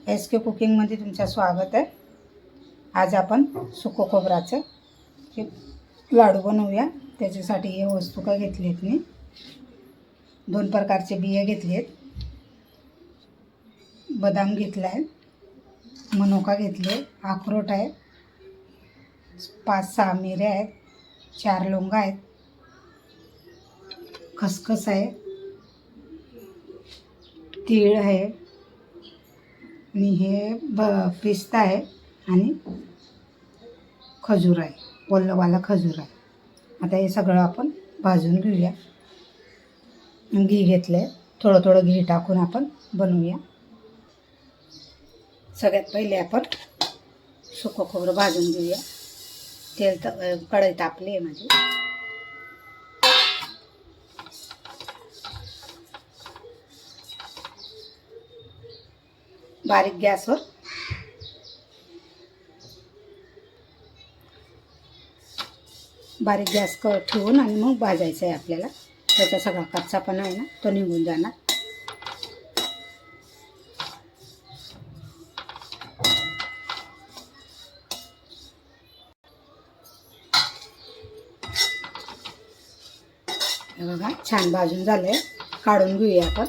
S के कुकिंगमध्ये तुमचं स्वागत आहे। आज आपण सुको खोबराचं लाडू बनवूया। त्याच्यासाठी हे वस्तू का घेतली आहेत मी 2 प्रकारचे बिया घेतले आहेत, बदाम घेतला आहे, मनुका घेतले, अक्रोड आहे, 5-6 मिऱ्या आहेत, 4 लवंगा आहेत, खसखस आहे, तीळ आहे आणि हे पिस्ता आहे आणि खजूर आहे, ओलवाला खजूर आहे। आता हे सगळं आपण भाजून घेऊया। घी घेतलंय, थोडं थोडं घी टाकून आपण बनवूया। सगळ्यात पहिले आपण सुकं खोबरं भाजून घेऊया। तेल कढई तापली आहे माझी। बारीक गॅसवर ठेवून आणि मग भाजायचं आहे आपल्याला। त्याचा सगळा कच्चापणा आहे ना तो निघून जाणार। हे बघा छान भाजून झालंय, काढून घेऊया आपण।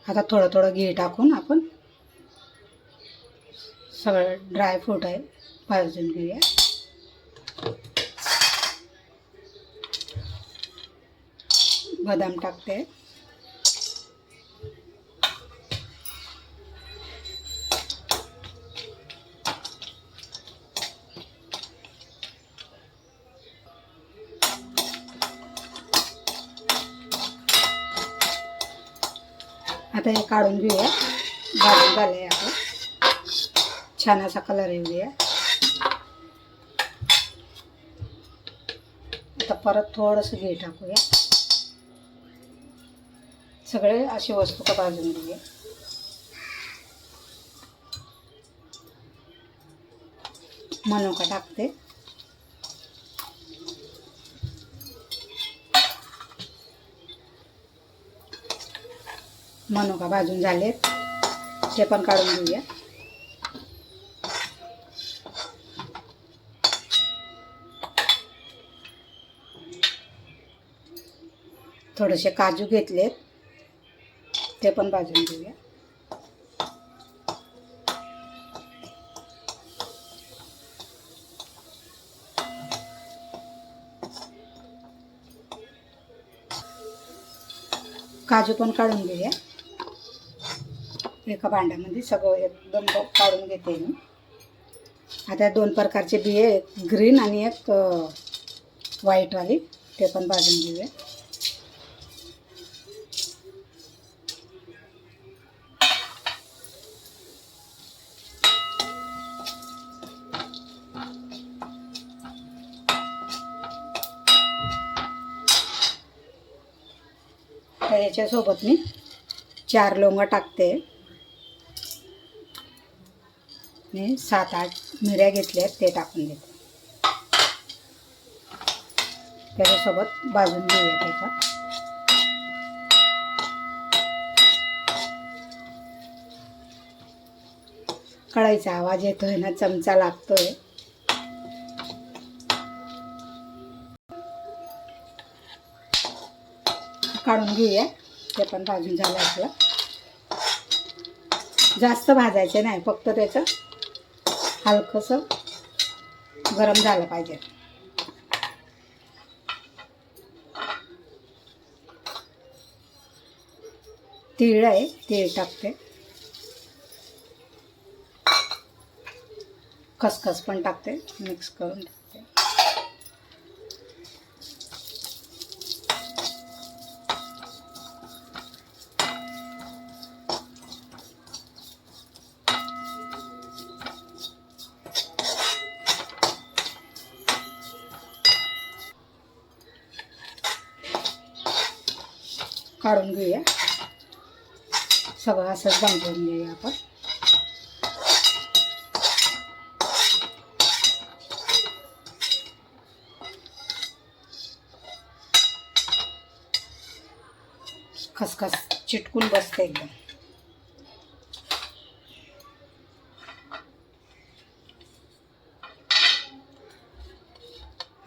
आता थोडं थोडं घी टाकून आपण सगळं ड्रायफ्रूट आहे भाजून घेऊया। बदाम टाकते, आता हे काढून घेऊया। भाजून झालंय आपण, छान असा कलर येऊ द्या। आता परत थोडंसं घी टाकूया। सगळे अशी वस्तू का भाजून घेऊया। मनुका टाकते, मनुका भाजून झाले ते पण काढून घेऊया। थोडेसे काजू घेतलेत ते पण भाजून घेऊया। काजू पण काढून घेऊया। एका भांड्यामध्ये सगळं एकदम काढून घेते मी। आता 2 प्रकारचे बिये, एक ग्रीन आणि एक व्हाईटवाली, ते पण भाजून घेऊया। तर याच्यासोबत मी 4 लवंगा टाकते आणि 7-8 मिऱ्या घेतल्या आहेत ते टाकून देते। त्याच्यासोबत भाजून घेऊया ते पण। कढईचा आवाज येतोय ना, चमचा लागतोय। काढून घेऊया, ते पण भाजून झालं आपलं। जास्त भाजायचे नाही, फक्त त्याचं हलकंसं गरम झालं पाहिजे। तीळ आहे, तीळ टाकते, खसखस पण टाकते, मिक्स करून टाकते। काढून घेऊया. सगळं असंच भाजून घेऊया आपण. खसखस चिटकून बसते एकदम.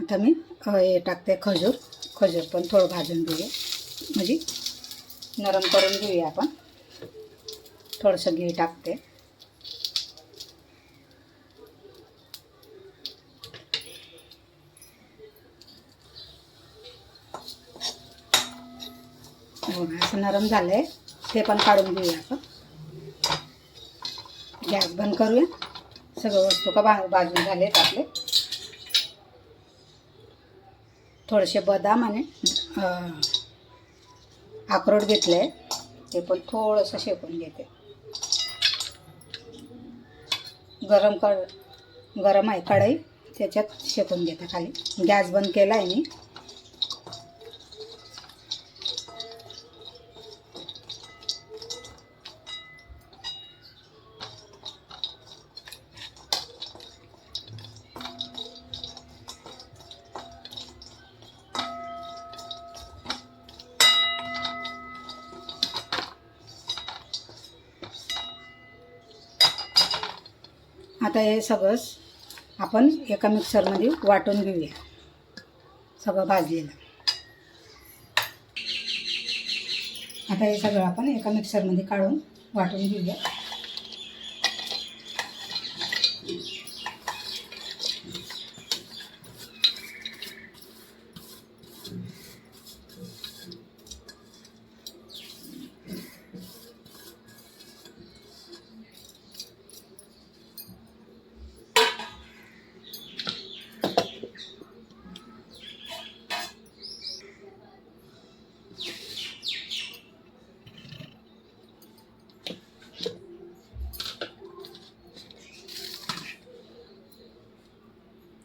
आता मी हे टाकते खजूर. खजूर पण थोडं भाजून घेऊया, म्हणजे नरम करून घेऊया आपण. थोडंसं घी टाकते. असं नरम झालं आहे, ते पण काढून घेऊया आपण. गॅस बंद करूया. सगळं वस्तू का भाजून झाले आहेत आपले. थोडेसे बदाम आणि अक्रोड घेतले आहे, ते पण थोडंसं शेकून घेते. गरम आहे कढई, त्याच्यात शेकून घेते खाली. गॅस बंद केला आहे मी. आता हे सगळंच आपण एका मिक्सरमध्ये वाटून घेऊया, सगळं भाजलेलं. आता हे सगळं आपण एका मिक्सरमध्ये काढून वाटून घेऊया.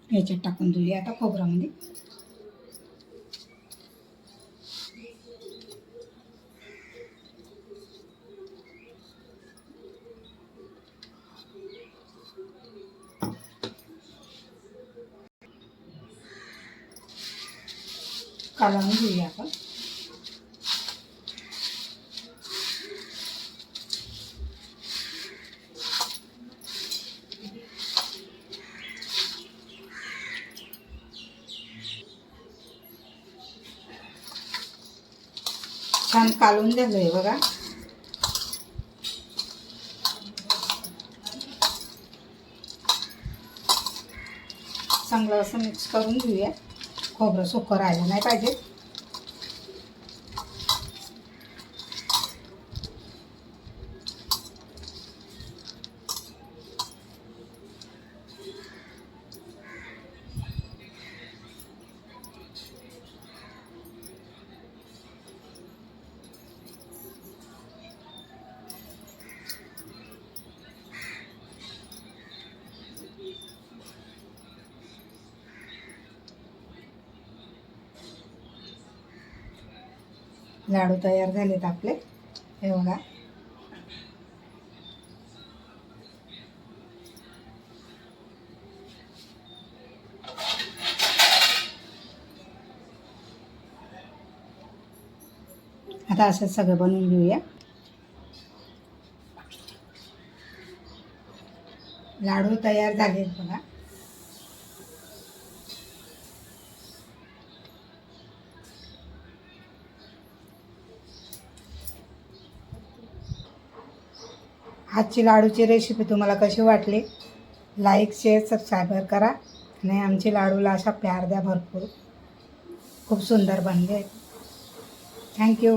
ह्याच्यात टाकून घेऊया आता खोबऱ्यामध्ये. कालवून घेऊया आपण. छान कालवून झालं आहे बघा. चांगलं असं मिक्स करून घेऊया. खोबरं सुकं राहिलं नाही पाहिजे. लाडू तयार झालेत आपले, हे बघा. आता असं सगळं बनवून घेऊया. लाडू तयार झालेत बघा. आजची लाडूची रेसिपी तुम्हाला कशी वाटली? लाईक, शेअर, सबस्क्राईब करा आणि आमची लाडूला अशा प्यार द्या भरपूर. खूप सुंदर बनले. थँक्यू.